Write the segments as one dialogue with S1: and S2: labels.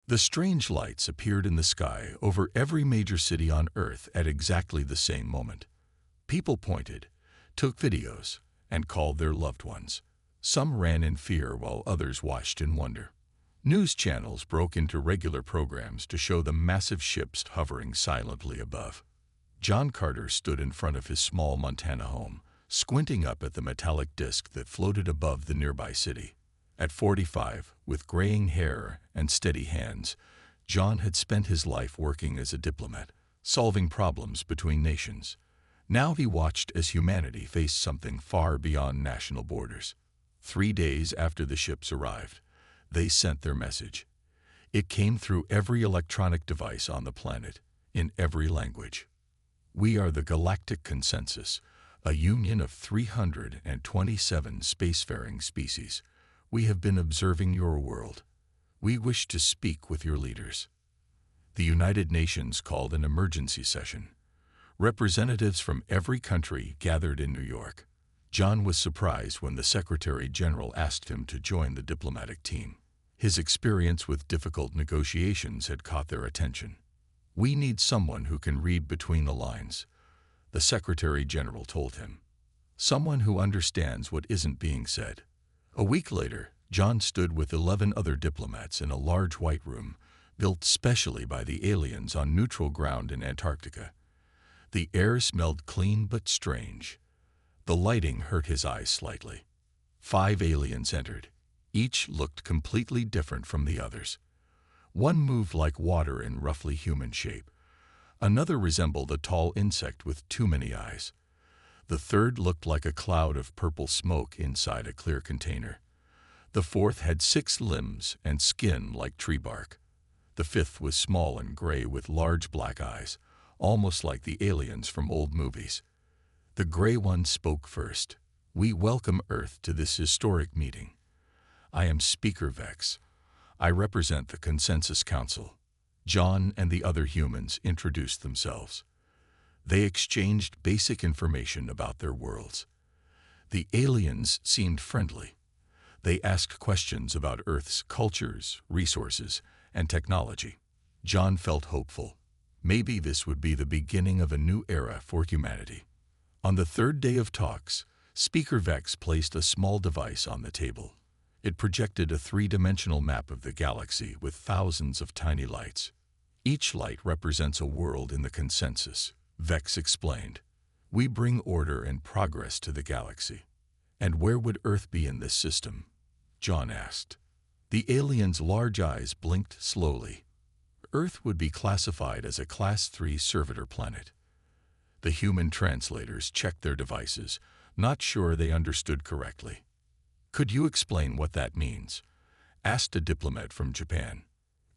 S1: The strange lights appeared in the sky over every major city on Earth at exactly the same moment. People pointed, took videos, and called their loved ones. Some ran in fear while others watched in wonder. News channels broke into regular programs to show the massive ships hovering silently above. John Carter stood in front of his small Montana home, squinting up at the metallic disk that floated above the nearby city. At 45, with graying hair and steady hands, John had spent his life working as a diplomat, solving problems between nations. Now he watched as humanity faced something far beyond national borders. 3 days after the ships arrived, they sent their message. It came through every electronic device on the planet, in every language. We are the Galactic Consensus, a union of 327 spacefaring species. We have been observing your world. We wish to speak with your leaders. The United Nations called an emergency session. Representatives from every country gathered in New York. John was surprised when the Secretary General asked him to join the diplomatic team. His experience with difficult negotiations had caught their attention. We need someone who can read between the lines, the Secretary General told him. Someone who understands what isn't being said. A week later, John stood with 11 other diplomats in a large white room, built specially by the aliens on neutral ground in Antarctica. The air smelled clean but strange. The lighting hurt his eyes slightly. 5 aliens entered. Each looked completely different from the others. One moved like water in roughly human shape. Another resembled a tall insect with too many eyes. The third looked like a cloud of purple smoke inside a clear container. The fourth had 6 limbs and skin like tree bark. The fifth was small and gray with large black eyes, almost like the aliens from old movies. The gray one spoke first. We welcome Earth to this historic meeting. I am Speaker Vex. I represent the Consensus Council. John and the other humans introduced themselves. They exchanged basic information about their worlds. The aliens seemed friendly. They asked questions about Earth's cultures, resources, and technology. John felt hopeful. Maybe this would be the beginning of a new era for humanity. On the 3rd day of talks, Speaker Vex placed a small device on the table. It projected a 3-dimensional map of the galaxy with thousands of tiny lights. Each light represents a world in the consensus, Vex explained. We bring order and progress to the galaxy. And where would Earth be in this system? John asked. The alien's large eyes blinked slowly. Earth would be classified as a Class 3 servitor planet. The human translators checked their devices, not sure they understood correctly. Could you explain what that means? Asked a diplomat from Japan.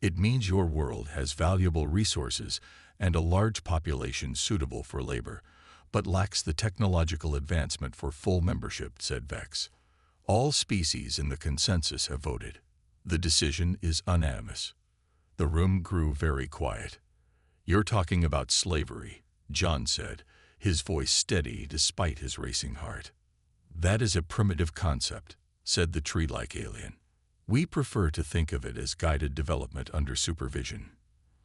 S1: It means your world has valuable resources and a large population suitable for labor, but lacks the technological advancement for full membership, said Vex. All species in the consensus have voted. The decision is unanimous. The room grew very quiet. You're talking about slavery, John said, his voice steady despite his racing heart. That is a primitive concept, said the tree-like alien. We prefer to think of it as guided development under supervision.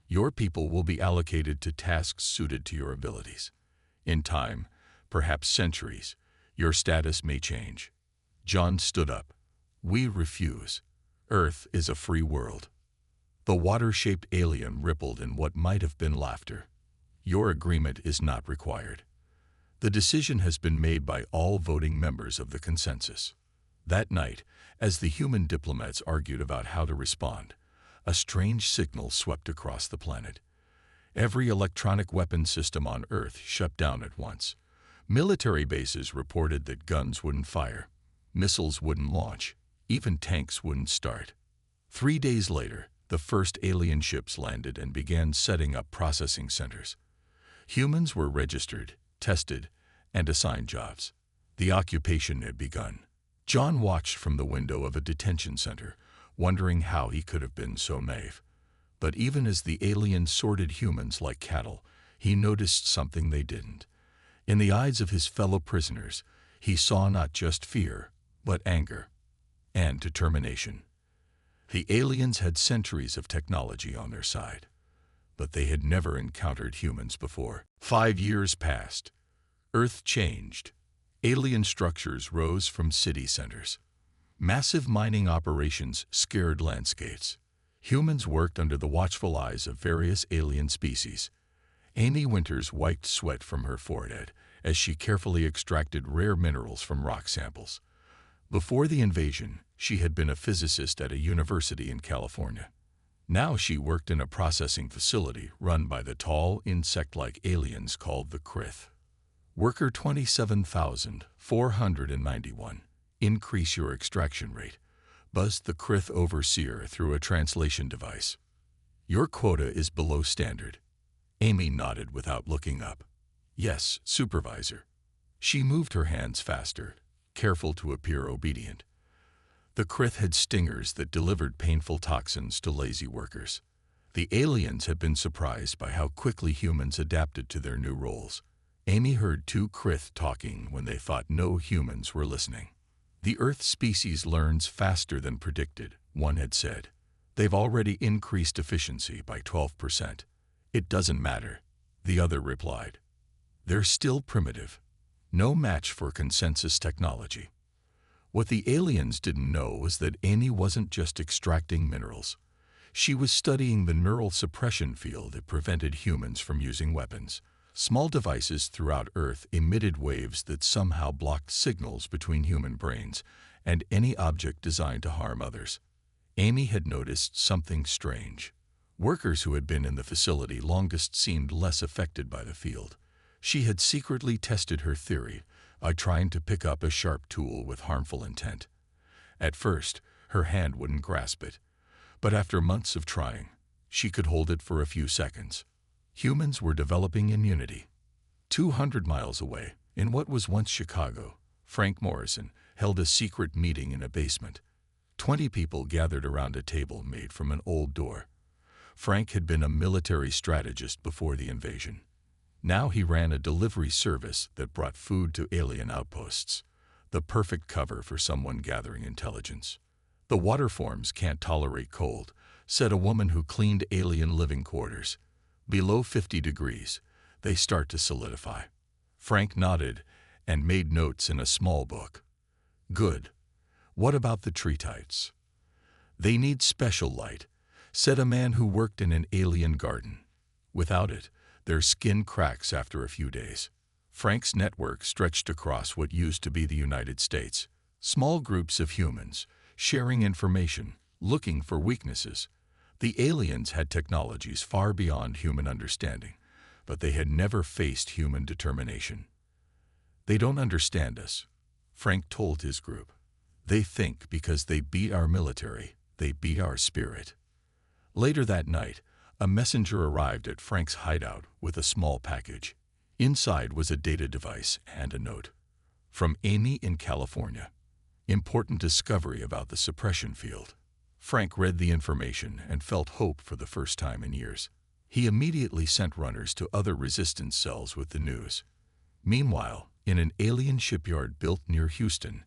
S1: Your people will be allocated to tasks suited to your abilities. In time, perhaps centuries, your status may change. John stood up. We refuse. Earth is a free world. The water-shaped alien rippled in what might have been laughter. Your agreement is not required. The decision has been made by all voting members of the consensus. That night, as the human diplomats argued about how to respond, a strange signal swept across the planet. Every electronic weapon system on Earth shut down at once. Military bases reported that guns wouldn't fire, missiles wouldn't launch, even tanks wouldn't start. 3 days later, the first alien ships landed and began setting up processing centers. Humans were registered, tested, and assigned jobs. The occupation had begun. John watched from the window of a detention center, wondering how he could have been so naive. But even as the aliens sorted humans like cattle, he noticed something they didn't. In the eyes of his fellow prisoners, he saw not just fear, but anger and determination. The aliens had centuries of technology on their side, but they had never encountered humans before. 5 years passed. Earth changed. Alien structures rose from city centers. Massive mining operations scared landscapes. Humans worked under the watchful eyes of various alien species. Amy Winters wiped sweat from her forehead as she carefully extracted rare minerals from rock samples. Before the invasion, she had been a physicist at a university in California. Now she worked in a processing facility run by the tall, insect-like aliens called the Krith. Worker 27,491. Increase your extraction rate, buzzed the Krith overseer through a translation device. Your quota is below standard. Amy nodded without looking up. Yes, supervisor. She moved her hands faster, careful to appear obedient. The Krith had stingers that delivered painful toxins to lazy workers. The aliens had been surprised by how quickly humans adapted to their new roles. Amy heard 2 Krith talking when they thought no humans were listening. The Earth species learns faster than predicted, one had said. They've already increased efficiency by 12%. It doesn't matter, the other replied. They're still primitive. No match for consensus technology. What the aliens didn't know was that Amy wasn't just extracting minerals. She was studying the neural suppression field that prevented humans from using weapons. Small devices throughout Earth emitted waves that somehow blocked signals between human brains and any object designed to harm others. Amy had noticed something strange. Workers who had been in the facility longest seemed less affected by the field. She had secretly tested her theory by trying to pick up a sharp tool with harmful intent. At first, her hand wouldn't grasp it, but after months of trying, she could hold it for a few seconds. Humans were developing immunity. 200 miles away, in what was once Chicago, Frank Morrison held a secret meeting in a basement. 20 people gathered around a table made from an old door. Frank had been a military strategist before the invasion. Now he ran a delivery service that brought food to alien outposts, the perfect cover for someone gathering intelligence. The water forms can't tolerate cold, said a woman who cleaned alien living quarters. Below 50 degrees, they start to solidify. Frank nodded and made notes in a small book. Good. What about the tree types? They need special light, said a man who worked in an alien garden. Without it, their skin cracks after a few days. Frank's network stretched across what used to be the United States. Small groups of humans, sharing information, looking for weaknesses. The aliens had technologies far beyond human understanding, but they had never faced human determination. They don't understand us, Frank told his group. They think because they beat our military, they beat our spirit. Later that night, a messenger arrived at Frank's hideout with a small package. Inside was a data device and a note. From Amy in California. Important discovery about the suppression field. Frank read the information and felt hope for the first time in years. He immediately sent runners to other resistance cells with the news. Meanwhile, in an alien shipyard built near Houston,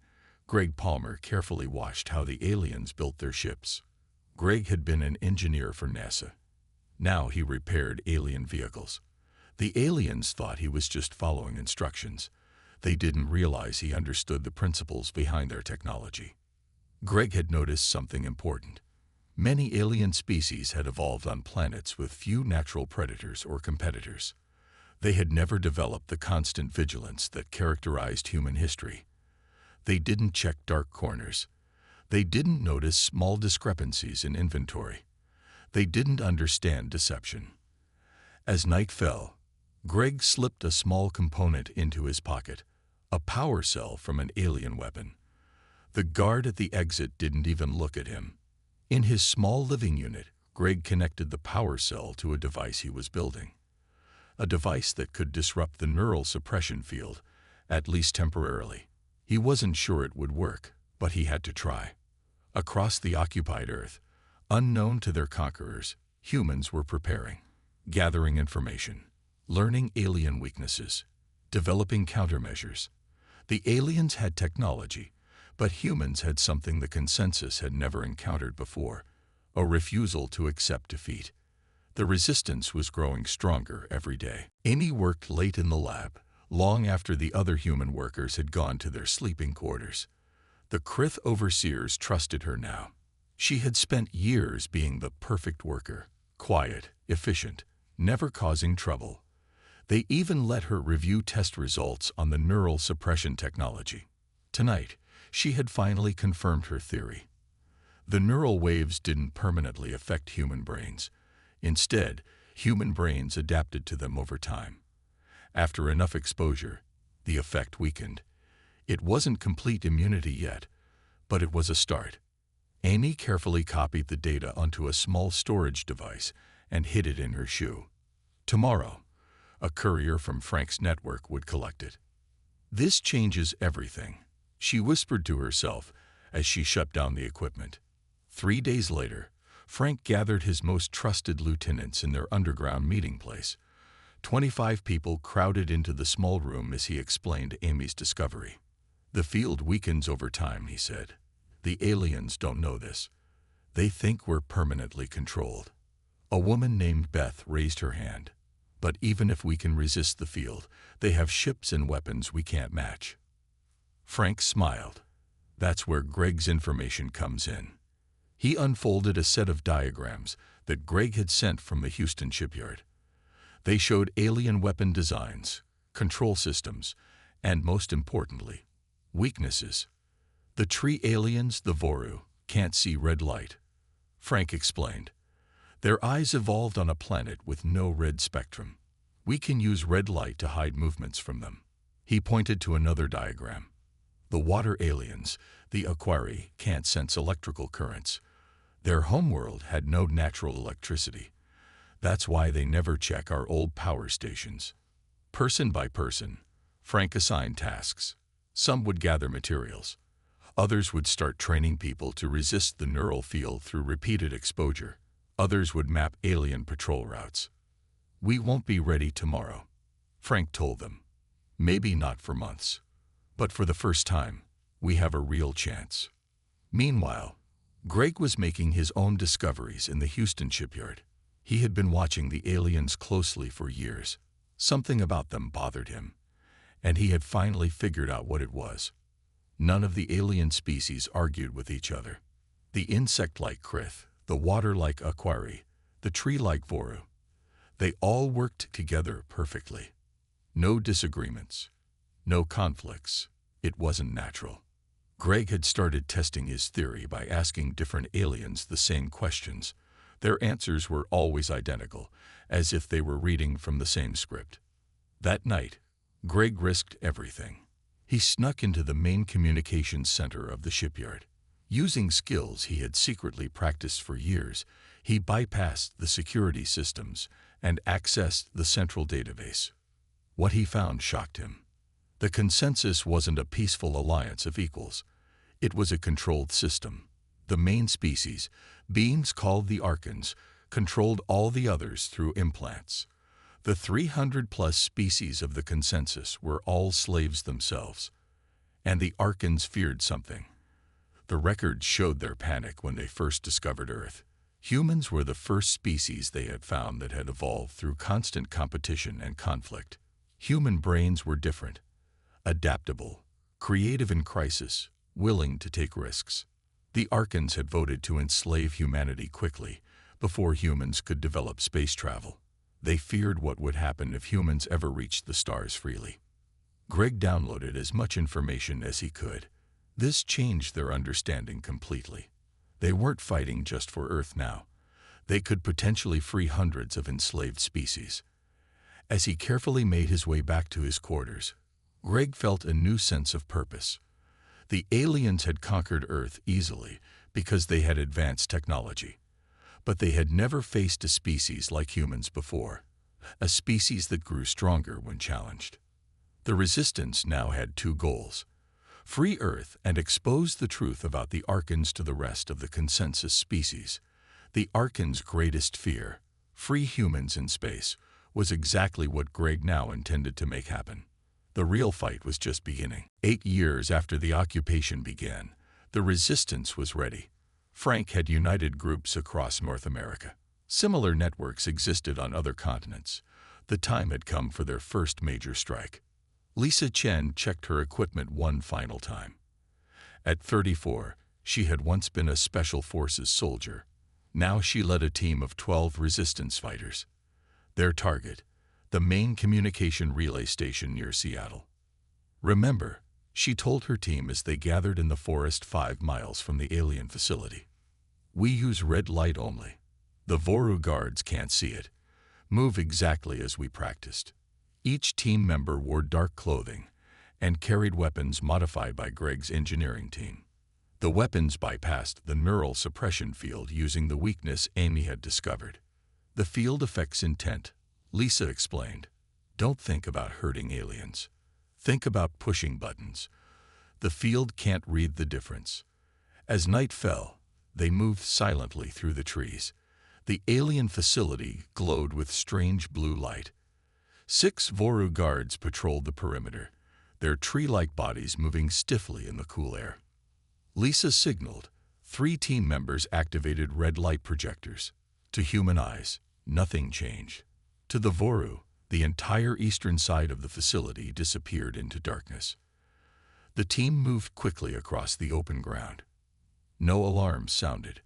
S1: Greg Palmer carefully watched how the aliens built their ships. Greg had been an engineer for NASA. Now he repaired alien vehicles. The aliens thought he was just following instructions. They didn't realize he understood the principles behind their technology. Greg had noticed something important. Many alien species had evolved on planets with few natural predators or competitors. They had never developed the constant vigilance that characterized human history. They didn't check dark corners. They didn't notice small discrepancies in inventory. They didn't understand deception. As night fell, Greg slipped a small component into his pocket, a power cell from an alien weapon. The guard at the exit didn't even look at him. In his small living unit, Greg connected the power cell to a device he was building. A device that could disrupt the neural suppression field, at least temporarily. He wasn't sure it would work, but he had to try. Across the occupied Earth, unknown to their conquerors, humans were preparing, gathering information, learning alien weaknesses, developing countermeasures. The aliens had technology, but humans had something the consensus had never encountered before: a refusal to accept defeat. The resistance was growing stronger every day. Amy worked late in the lab, long after the other human workers had gone to their sleeping quarters. The Krith overseers trusted her now. She had spent years being the perfect worker, quiet, efficient, never causing trouble. They even let her review test results on the neural suppression technology. Tonight, she had finally confirmed her theory. The neural waves didn't permanently affect human brains. Instead, human brains adapted to them over time. After enough exposure, the effect weakened. It wasn't complete immunity yet, but it was a start. Amy carefully copied the data onto a small storage device and hid it in her shoe. Tomorrow, a courier from Frank's network would collect it. This changes everything, she whispered to herself as she shut down the equipment. 3 days later, Frank gathered his most trusted lieutenants in their underground meeting place. 25 people crowded into the small room as he explained Amy's discovery. The field weakens over time, he said. The aliens don't know this. They think we're permanently controlled. A woman named Beth raised her hand. But even if we can resist the field, they have ships and weapons we can't match. Frank smiled. That's where Greg's information comes in. He unfolded a set of diagrams that Greg had sent from the Houston shipyard. They showed alien weapon designs, control systems, and most importantly, weaknesses. The tree aliens, the Voru, can't see red light. Frank explained. Their eyes evolved on a planet with no red spectrum. We can use red light to hide movements from them. He pointed to another diagram. The water aliens, the Aquari, can't sense electrical currents. Their homeworld had no natural electricity. That's why they never check our old power stations. Person by person, Frank assigned tasks. Some would gather materials. Others would start training people to resist the neural field through repeated exposure. Others would map alien patrol routes. We won't be ready tomorrow, Frank told them. Maybe not for months. But for the first time, we have a real chance. Meanwhile, Greg was making his own discoveries in the Houston shipyard. He had been watching the aliens closely for years. Something about them bothered him, and he had finally figured out what it was. None of the alien species argued with each other. The insect-like Krith, the water-like Aquari, the tree-like Voru. They all worked together perfectly. No disagreements, no conflicts. It wasn't natural. Greg had started testing his theory by asking different aliens the same questions. Their answers were always identical, as if they were reading from the same script. That night, Greg risked everything. He snuck into the main communications center of the shipyard. Using skills he had secretly practiced for years, he bypassed the security systems and accessed the central database. What he found shocked him. The consensus wasn't a peaceful alliance of equals. It was a controlled system. The main species, beings called the Archons, controlled all the others through implants. The 300-plus species of the consensus were all slaves themselves. And the Archons feared something. The records showed their panic when they first discovered Earth. Humans were the first species they had found that had evolved through constant competition and conflict. Human brains were different, adaptable, creative in crisis, willing to take risks. The Archons had voted to enslave humanity quickly, before humans could develop space travel. They feared what would happen if humans ever reached the stars freely. Greg downloaded as much information as he could. This changed their understanding completely. They weren't fighting just for Earth now. They could potentially free hundreds of enslaved species. As he carefully made his way back to his quarters, Greg felt a new sense of purpose. The aliens had conquered Earth easily because they had advanced technology. But they had never faced a species like humans before, a species that grew stronger when challenged. The Resistance now had two goals: free Earth and expose the truth about the Archons to the rest of the consensus species. The Archons' greatest fear, free humans in space, was exactly what Greg now intended to make happen. The real fight was just beginning. 8 years after the occupation began, the Resistance was ready. Frank had united groups across North America. Similar networks existed on other continents. The time had come for their first major strike. Lisa Chen checked her equipment one final time. At 34, she had once been a Special Forces soldier. Now she led a team of 12 resistance fighters. Their target, the main communication relay station near Seattle. "Remember," she told her team as they gathered in the forest 5 miles from the alien facility. "We use red light only. The Voru guards can't see it. Move exactly as we practiced." Each team member wore dark clothing and carried weapons modified by Greg's engineering team. The weapons bypassed the neural suppression field using the weakness Amy had discovered. "The field affects intent," Lisa explained. "Don't think about hurting aliens. Think about pushing buttons. The field can't read the difference." As night fell, they moved silently through the trees. The alien facility glowed with strange blue light. 6 Voru guards patrolled the perimeter, their tree-like bodies moving stiffly in the cool air. Lisa signaled. 3 team members activated red light projectors. To human eyes, nothing changed. To the Voru, the entire eastern side of the facility disappeared into darkness. The team moved quickly across the open ground. No alarms sounded.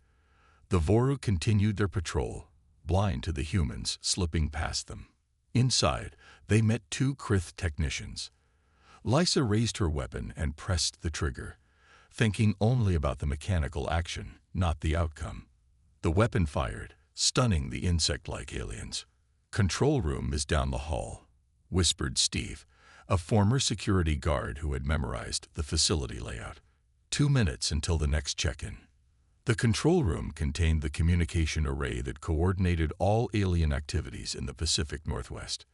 S1: The Voru continued their patrol, blind to the humans slipping past them. Inside, they met 2 Krith technicians. Lisa raised her weapon and pressed the trigger, thinking only about the mechanical action, not the outcome. The weapon fired, stunning the insect-like aliens. "Control room is down the hall," whispered Steve, a former security guard who had memorized the facility layout. 2 minutes until the next check-in. The control room contained the communication array that coordinated all alien activities in the Pacific Northwest.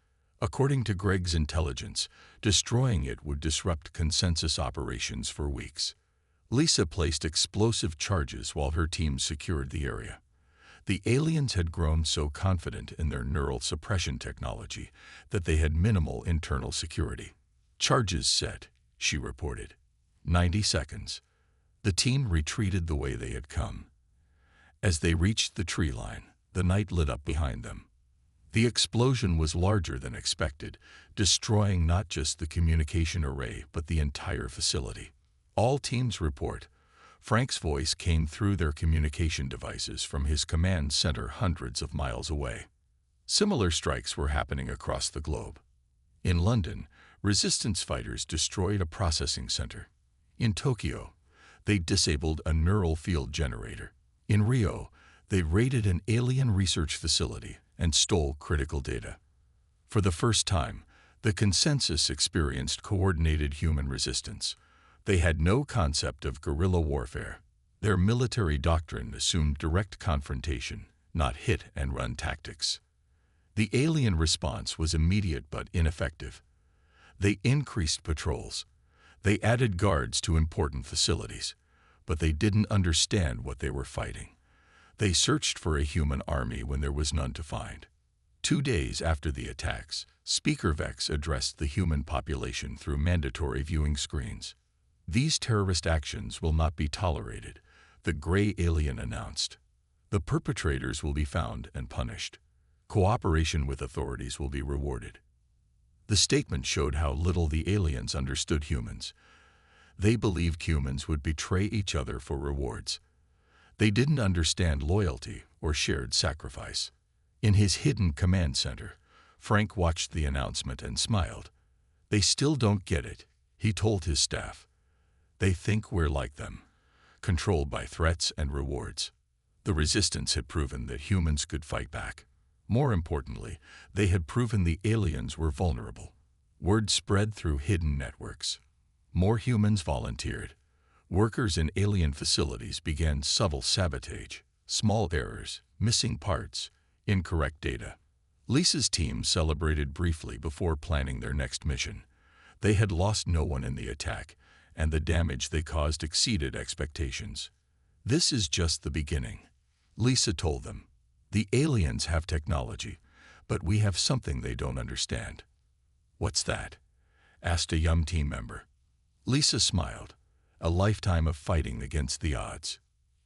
S1: According to Greg's intelligence, destroying it would disrupt consensus operations for weeks. Lisa placed explosive charges while her team secured the area. The aliens had grown so confident in their neural suppression technology that they had minimal internal security. "Charges set," she reported. 90 seconds. The team retreated the way they had come. As they reached the tree line, the night lit up behind them. The explosion was larger than expected, destroying not just the communication array but the entire facility. "All teams report." Frank's voice came through their communication devices from his command center hundreds of miles away. Similar strikes were happening across the globe. In London, resistance fighters destroyed a processing center. In Tokyo, they disabled a neural field generator. In Rio, they raided an alien research facility and stole critical data. For the first time, the consensus experienced coordinated human resistance. They had no concept of guerrilla warfare. Their military doctrine assumed direct confrontation, not hit-and-run tactics. The alien response was immediate but ineffective. They increased patrols. They added guards to important facilities, but they didn't understand what they were fighting. They searched for a human army when there was none to find. 2 days after the attacks, Speaker Vex addressed the human population through mandatory viewing screens. "These terrorist actions will not be tolerated," the gray alien announced. "The perpetrators will be found and punished. Cooperation with authorities will be rewarded." The statement showed how little the aliens understood humans. They believed humans would betray each other for rewards. They didn't understand loyalty or shared sacrifice. In his hidden command center, Frank watched the announcement and smiled. "They still don't get it," he told his staff. "They think we're like them, controlled by threats and rewards." The resistance had proven that humans could fight back. More importantly, they had proven the aliens were vulnerable. Word spread through hidden networks. More humans volunteered. Workers in alien facilities began subtle sabotage, small errors, missing parts, incorrect data. Lisa's team celebrated briefly before planning their next mission. They had lost no one in the attack, and the damage they caused exceeded expectations. "This is just the beginning," Lisa told them. "The aliens have technology, but we have something they don't understand." "What's that?" asked a young team member. Lisa smiled. "A lifetime of fighting against the odds."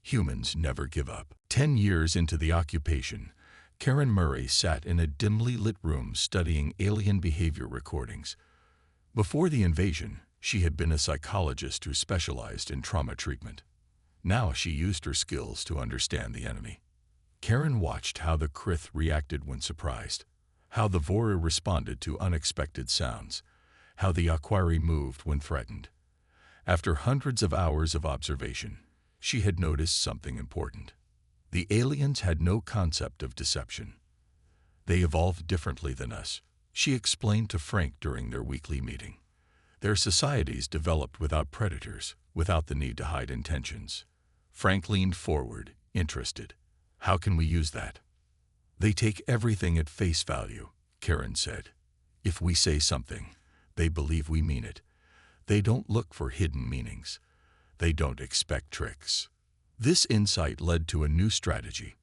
S1: Humans never give up. 10 years into the occupation, Karen Murray sat in a dimly lit room studying alien behavior recordings. Before the invasion, she had been a psychologist who specialized in trauma treatment. Now she used her skills to understand the enemy. Karen watched how the Krith reacted when surprised, how the Vora responded to unexpected sounds, how the Aquari moved when threatened. After hundreds of hours of observation, she had noticed something important. The aliens had no concept of deception. They evolved differently than us, she explained to Frank during their weekly meeting. Their societies developed without predators, without the need to hide intentions. Frank leaned forward, interested. How can we use that? They take everything at face value, Karen said. If we say something, they believe we mean it. They don't look for hidden meanings. They don't expect tricks. This insight led to a new strategy.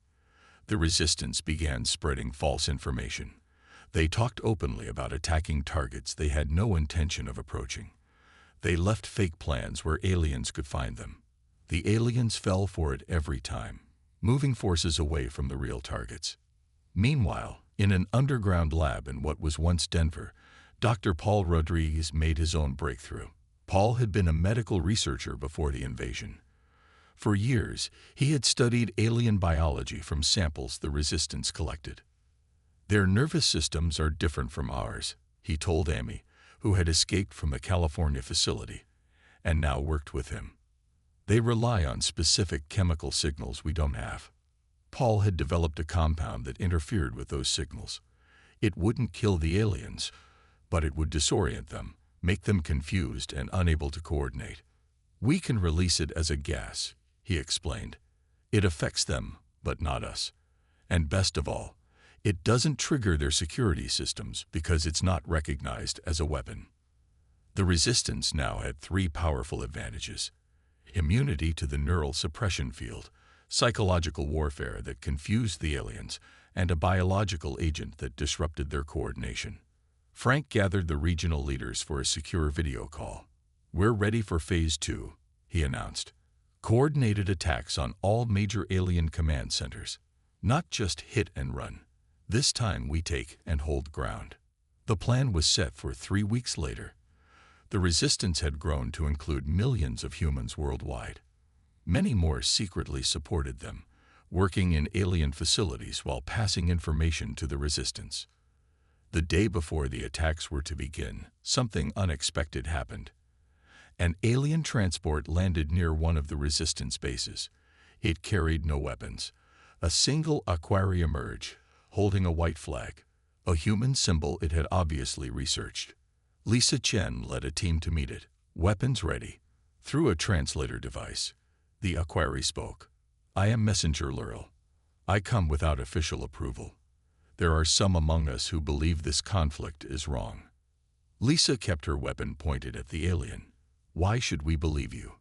S1: The resistance began spreading false information. They talked openly about attacking targets they had no intention of approaching. They left fake plans where aliens could find them. The aliens fell for it every time, moving forces away from the real targets. Meanwhile, in an underground lab in what was once Denver, Dr. Paul Rodriguez made his own breakthrough. Paul had been a medical researcher before the invasion. For years, he had studied alien biology from samples the resistance collected. Their nervous systems are different from ours, he told Amy, who had escaped from a California facility and now worked with him. They rely on specific chemical signals we don't have. Paul had developed a compound that interfered with those signals. It wouldn't kill the aliens, but it would disorient them, make them confused and unable to coordinate. We can release it as a gas, he explained. It affects them, but not us. And best of all, it doesn't trigger their security systems because it's not recognized as a weapon. The resistance now had 3 powerful advantages: immunity to the neural suppression field, psychological warfare that confused the aliens, and a biological agent that disrupted their coordination. Frank gathered the regional leaders for a secure video call. We're ready for Phase 2, he announced. Coordinated attacks on all major alien command centers. Not just hit and run. This time we take and hold ground. The plan was set for 3 weeks later. The resistance had grown to include millions of humans worldwide. Many more secretly supported them, working in alien facilities while passing information to the resistance. The day before the attacks were to begin, something unexpected happened. An alien transport landed near one of the resistance bases. It carried no weapons. A single Aquari emerged, holding a white flag, a human symbol it had obviously researched. Lisa Chen led a team to meet it, weapons ready. Through a translator device, the Aquari spoke. I am Messenger Lurl. I come without official approval. There are some among us who believe this conflict is wrong. Lisa kept her weapon pointed at the alien. Why should we believe you?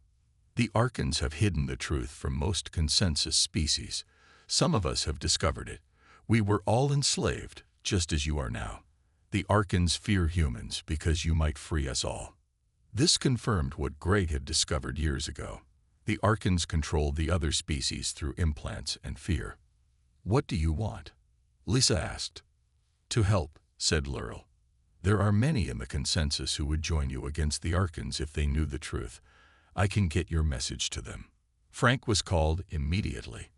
S1: The Archons have hidden the truth from most consensus species. Some of us have discovered it. We were all enslaved, just as you are now. The Archons fear humans because you might free us all. This confirmed what Great had discovered years ago. The Archons controlled the other species through implants and fear. What do you want? Lisa asked. To help, said Lurl. There are many in the consensus who would join you against the Archons if they knew the truth. I can get your message to them. Frank was called immediately.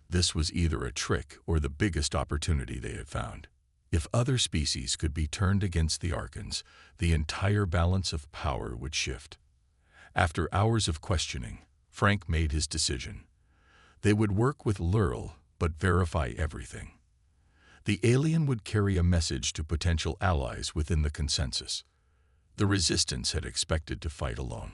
S1: This was either a trick or the biggest opportunity they had found. If other species could be turned against the Archons, the entire balance of power would shift. After hours of questioning, Frank made his decision. They would work with Lurl, but verify everything. The alien would carry a message to potential allies within the consensus. The resistance had expected to fight alone.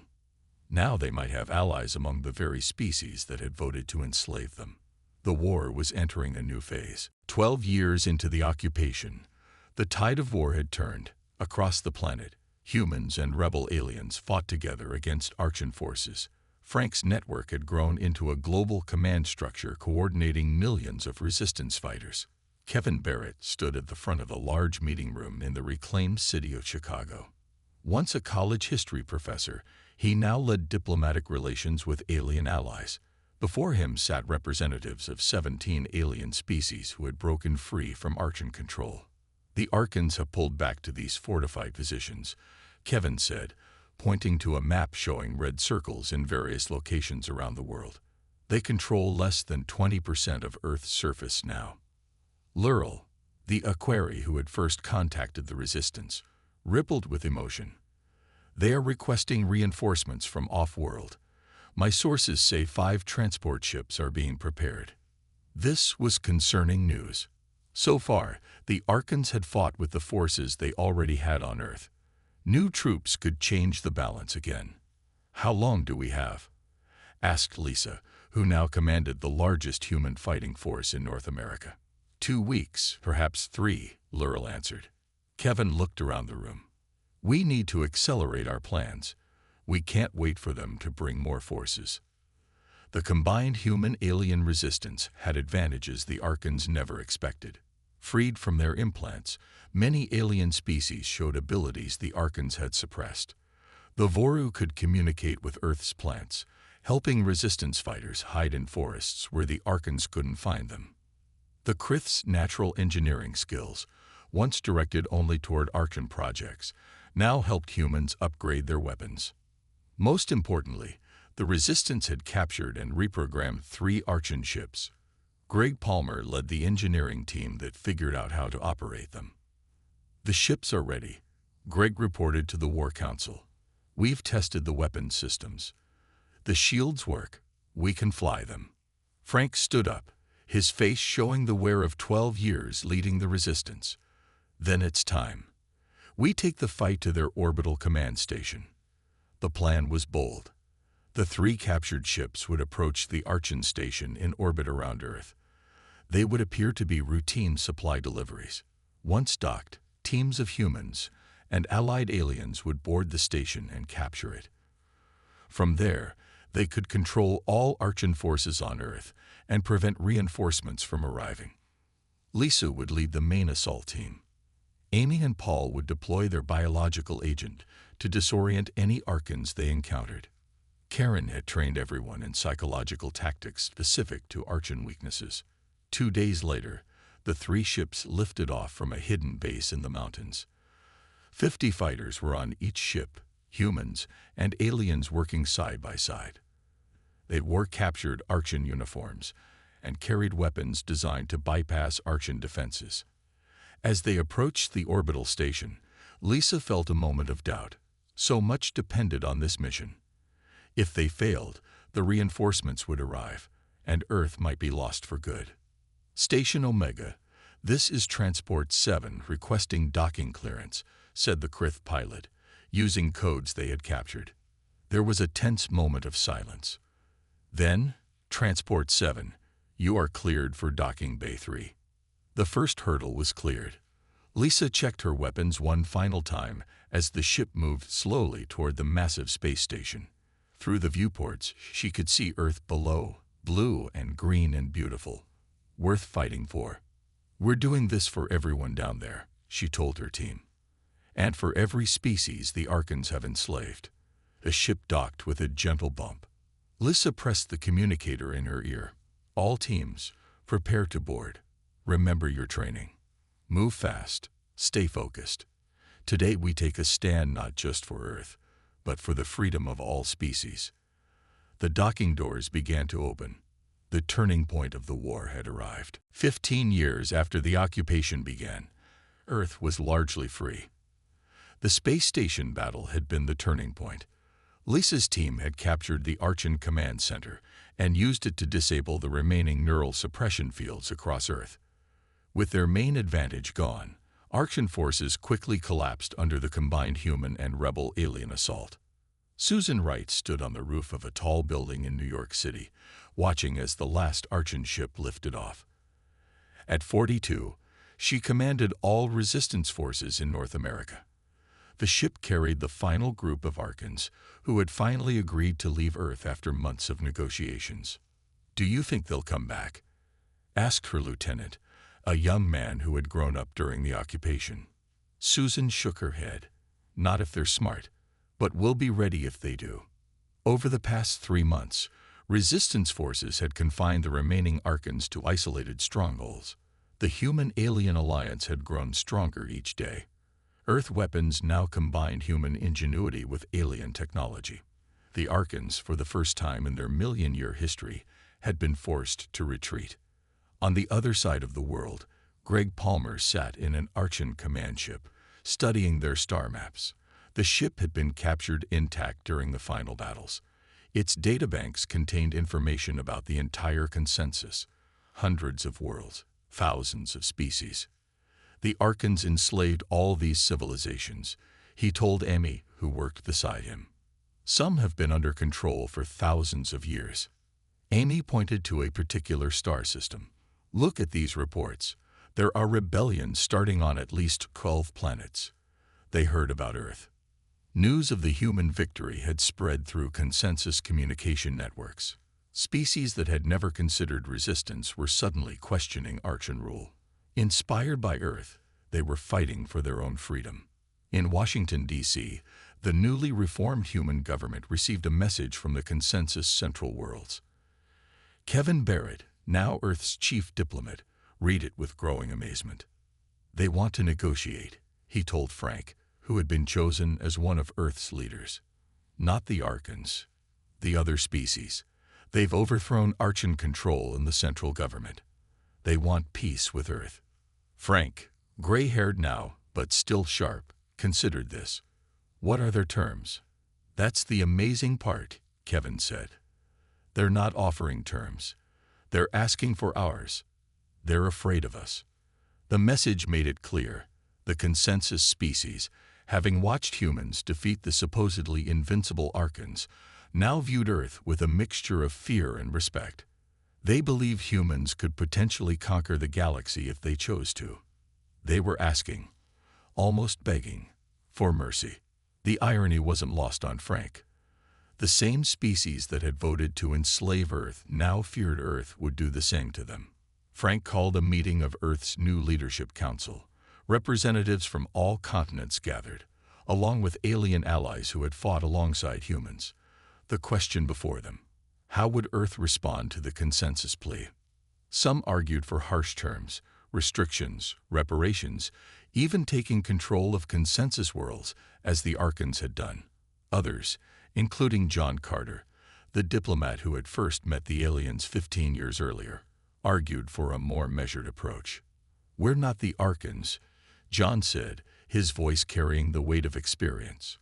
S1: Now they might have allies among the very species that had voted to enslave them. The war was entering a new phase. 12 years into the occupation, the tide of war had turned. Across the planet, humans and rebel aliens fought together against Archon forces. Frank's network had grown into a global command structure coordinating millions of resistance fighters. Kevin Barrett stood at the front of a large meeting room in the reclaimed city of Chicago. Once a college history professor, he now led diplomatic relations with alien allies. Before him sat representatives of 17 alien species who had broken free from Archon control. "The Archons have pulled back to these fortified positions," Kevin said, pointing to a map showing red circles in various locations around the world. "They control less than 20% of Earth's surface now." Lurl, the Aquari who had first contacted the Resistance, rippled with emotion. "They are requesting reinforcements from off-world. My sources say 5 transport ships are being prepared." This was concerning news. So far, the Archons had fought with the forces they already had on Earth. New troops could change the balance again. "How long do we have?" asked Lisa, who now commanded the largest human fighting force in North America. 2 weeks, perhaps 3, Lurl answered. Kevin looked around the room. "We need to accelerate our plans. We can't wait for them to bring more forces." The combined human-alien resistance had advantages the Archons never expected. Freed from their implants, many alien species showed abilities the Archons had suppressed. The Voru could communicate with Earth's plants, helping resistance fighters hide in forests where the Archons couldn't find them. The Krith's natural engineering skills, once directed only toward Archon projects, now helped humans upgrade their weapons. Most importantly, the Resistance had captured and reprogrammed 3 Archon ships. Greg Palmer led the engineering team that figured out how to operate them. "The ships are ready," Greg reported to the War Council. "We've tested the weapons systems. The shields work. We can fly them." Frank stood up, his face showing the wear of 12 years leading the Resistance. "Then it's time. We take the fight to their orbital command station." The plan was bold. The 3 captured ships would approach the Archon station in orbit around Earth. They would appear to be routine supply deliveries. Once docked, teams of humans and allied aliens would board the station and capture it. From there, they could control all Archon forces on Earth and prevent reinforcements from arriving. Lisa would lead the main assault team. Amy and Paul would deploy their biological agent to disorient any Archons they encountered. Karen had trained everyone in psychological tactics specific to Archon weaknesses. 2 days later, the 3 ships lifted off from a hidden base in the mountains. 50 fighters were on each ship, humans and aliens working side by side. They wore captured Archon uniforms and carried weapons designed to bypass Archon defenses. As they approached the orbital station, Lisa felt a moment of doubt. So much depended on this mission. If they failed, the reinforcements would arrive, and Earth might be lost for good. "Station Omega, this is Transport 7 requesting docking clearance," said the Krith pilot, using codes they had captured. There was a tense moment of silence. Then, "Transport 7, you are cleared for docking Bay 3. The first hurdle was cleared. Lisa checked her weapons one final time as the ship moved slowly toward the massive space station. Through the viewports, she could see Earth below, blue and green and beautiful. Worth fighting for. "We're doing this for everyone down there," she told her team. "And for every species the Archons have enslaved." The ship docked with a gentle bump. Lisa pressed the communicator in her ear. "All teams, prepare to board. Remember your training. Move fast. Stay focused. Today we take a stand not just for Earth, but for the freedom of all species." The docking doors began to open. The turning point of the war had arrived. 15 years after the occupation began, Earth was largely free. The space station battle had been the turning point. Lisa's team had captured the Archon Command Center and used it to disable the remaining neural suppression fields across Earth. With their main advantage gone, Archon forces quickly collapsed under the combined human and rebel alien assault. Susan Wright stood on the roof of a tall building in New York City, watching as the last Archon ship lifted off. At 42, she commanded all resistance forces in North America. The ship carried the final group of Archons who had finally agreed to leave Earth after months of negotiations. "Do you think they'll come back?" asked her lieutenant, a young man who had grown up during the occupation. Susan shook her head. "Not if they're smart, but we'll be ready if they do." Over the past 3 months, Resistance forces had confined the remaining Archons to isolated strongholds. The human-alien alliance had grown stronger each day. Earth weapons now combined human ingenuity with alien technology. The Archons, for the first time in their million-year history, had been forced to retreat. On the other side of the world, Greg Palmer sat in an Archon command ship, studying their star maps. The ship had been captured intact during the final battles. Its databanks contained information about the entire consensus, hundreds of worlds, thousands of species. The Archons enslaved all these civilizations, he told Amy, who worked beside him. Some have been under control for thousands of years. Amy pointed to a particular star system. Look at these reports. There are rebellions starting on at least 12 planets. They heard about Earth. News of the human victory had spread through consensus communication networks. Species that had never considered resistance were suddenly questioning Archon rule. Inspired by Earth, they were fighting for their own freedom. In Washington, D.C., the newly reformed human government received a message from the consensus Central Worlds. Kevin Barrett, now Earth's chief diplomat, read it with growing amazement. They want to negotiate, he told Frank, who had been chosen as one of Earth's leaders. Not the Archons, the other species. They've overthrown Archon control in the central government. They want peace with Earth. Frank, gray-haired now, but still sharp, considered this. What are their terms? That's the amazing part, Kevin said. They're not offering terms. They're asking for ours. They're afraid of us. The message made it clear. The consensus species, having watched humans defeat the supposedly invincible Archons, now viewed Earth with a mixture of fear and respect. They believed humans could potentially conquer the galaxy if they chose to. They were asking, almost begging, for mercy. The irony wasn't lost on Frank. The same species that had voted to enslave Earth now feared Earth would do the same to them. Frank called a meeting of Earth's new leadership council. Representatives from all continents gathered, along with alien allies who had fought alongside humans. The question before them: how would Earth respond to the consensus plea? Some argued for harsh terms, restrictions, reparations, even taking control of consensus worlds, as the Archons had done. Others, including John Carter, the diplomat who had first met the aliens 15 years earlier, argued for a more measured approach. We're not the Archons, John said, his voice carrying the weight of experience.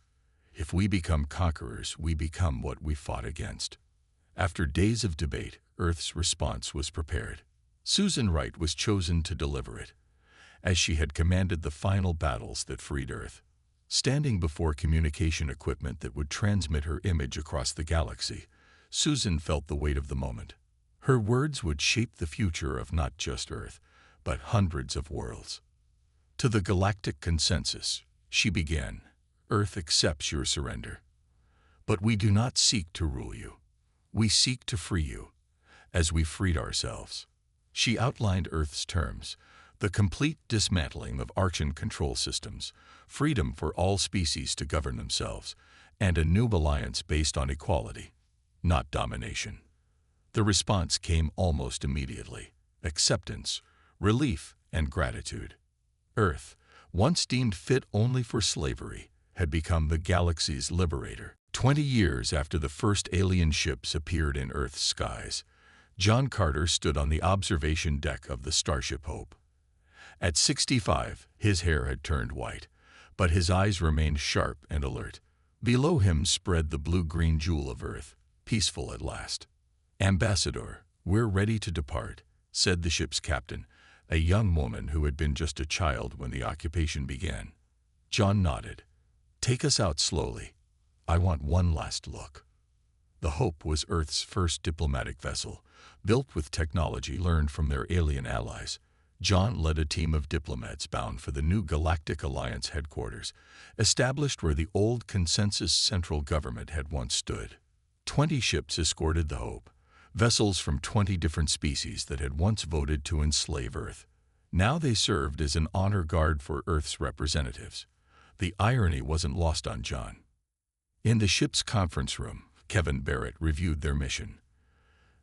S1: If we become conquerors, we become what we fought against. After days of debate, Earth's response was prepared. Susan Wright was chosen to deliver it, as she had commanded the final battles that freed Earth. Standing before communication equipment that would transmit her image across the galaxy, Susan felt the weight of the moment. Her words would shape the future of not just Earth, but hundreds of worlds. To the galactic consensus, she began, Earth accepts your surrender. But we do not seek to rule you. We seek to free you, as we freed ourselves. She outlined Earth's terms: the complete dismantling of Archon control systems, freedom for all species to govern themselves, and a new alliance based on equality, not domination. The response came almost immediately: acceptance, relief, and gratitude. Earth, once deemed fit only for slavery, had become the galaxy's liberator. 20 years after the first alien ships appeared in Earth's skies, John Carter stood on the observation deck of the Starship Hope. At 65, his hair had turned white, but his eyes remained sharp and alert. Below him spread the blue-green jewel of Earth, peaceful at last. Ambassador, we're ready to depart, said the ship's captain, a young woman who had been just a child when the occupation began. John nodded. Take us out slowly. I want one last look. The Hope was Earth's first diplomatic vessel, built with technology learned from their alien allies. John led a team of diplomats bound for the new Galactic Alliance headquarters, established where the old consensus central government had once stood. 20 ships escorted the Hope, vessels from 20 different species that had once voted to enslave Earth. Now they served as an honor guard for Earth's representatives. The irony wasn't lost on John. In the ship's conference room, Kevin Barrett reviewed their mission.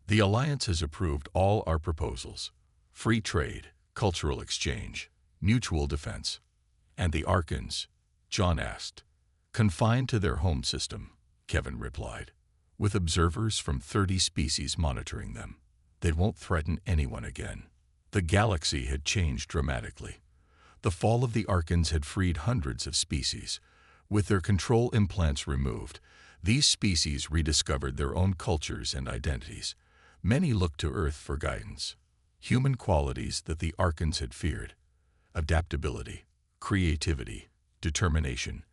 S1: The Alliance has approved all our proposals: free trade, cultural exchange, mutual defense. And the Archons? John asked. Confined to their home system, Kevin replied, with observers from 30 species monitoring them. They won't threaten anyone again. The galaxy had changed dramatically. The fall of the Archons had freed hundreds of species. With their control implants removed, these species rediscovered their own cultures and identities. Many looked to Earth for guidance. Human qualities that the Archons had feared, adaptability, creativity, determination,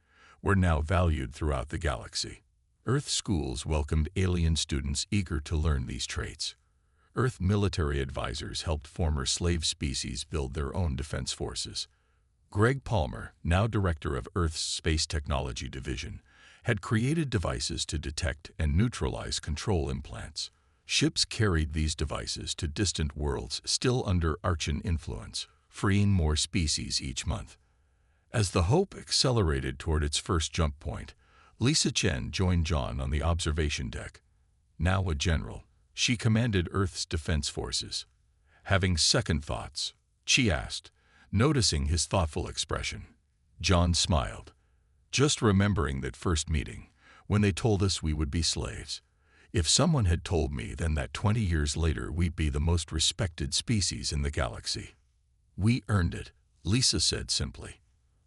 S1: were now valued throughout the galaxy. Earth schools welcomed alien students eager to learn these traits. Earth military advisors helped former slave species build their own defense forces. Greg Palmer, now director of Earth's Space Technology Division, had created devices to detect and neutralize control implants. Ships carried these devices to distant worlds still under Archon influence, freeing more species each month. As the Hope accelerated toward its first jump point, Lisa Chen joined John on the observation deck. Now a general, she commanded Earth's defense forces. Having second thoughts, she asked, noticing his thoughtful expression. John smiled. Just remembering that first meeting, when they told us we would be slaves. If someone had told me then that 20 years later we'd be the most respected species in the galaxy. We earned it, Lisa said simply.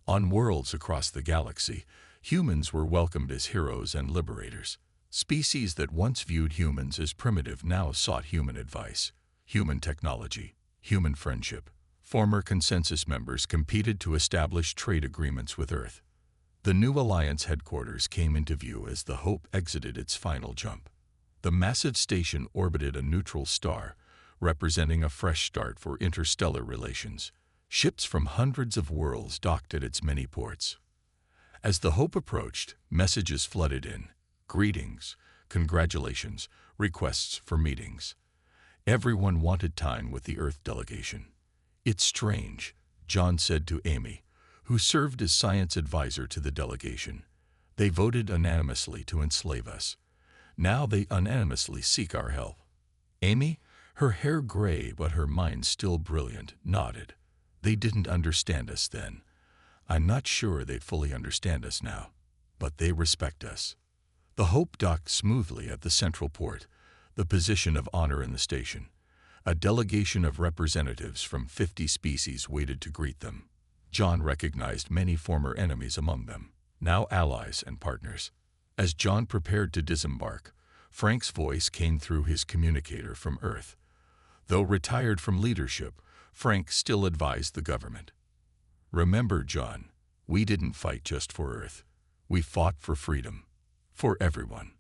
S1: On worlds across the galaxy, humans were welcomed as heroes and liberators. Species that once viewed humans as primitive now sought human advice, human technology, human friendship. Former consensus members competed to establish trade agreements with Earth. The new Alliance headquarters came into view as the Hope exited its final jump. The massive station orbited a neutral star, representing a fresh start for interstellar relations. Ships from hundreds of worlds docked at its many ports. As the Hope approached, messages flooded in. Greetings, congratulations, requests for meetings. Everyone wanted time with the Earth delegation. It's strange, John said to Amy, who served as science advisor to the delegation. They voted unanimously to enslave us. Now they unanimously seek our help. Amy, her hair gray but her mind still brilliant, nodded. They didn't understand us then. I'm not sure they fully understand us now, but they respect us. The Hope docked smoothly at the central port, the position of honor in the station. A delegation of representatives from 50 species waited to greet them. John recognized many former enemies among them, now allies and partners. As John prepared to disembark, Frank's voice came through his communicator from Earth. Though retired from leadership, Frank still advised the government. Remember, John, we didn't fight just for Earth. We fought for freedom. For everyone.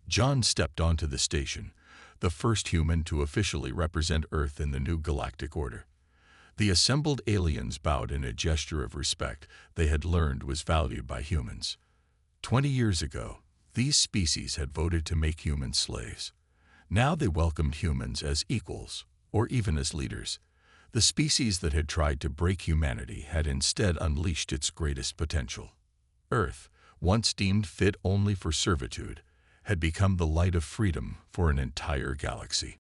S1: John stepped onto the station, the first human to officially represent Earth in the new galactic order. The assembled aliens bowed in a gesture of respect they had learned was valued by humans. 20 years ago, these species had voted to make humans slaves. Now they welcomed humans as equals, or even as leaders. The species that had tried to break humanity had instead unleashed its greatest potential. Earth, once deemed fit only for servitude, had become the light of freedom for an entire galaxy.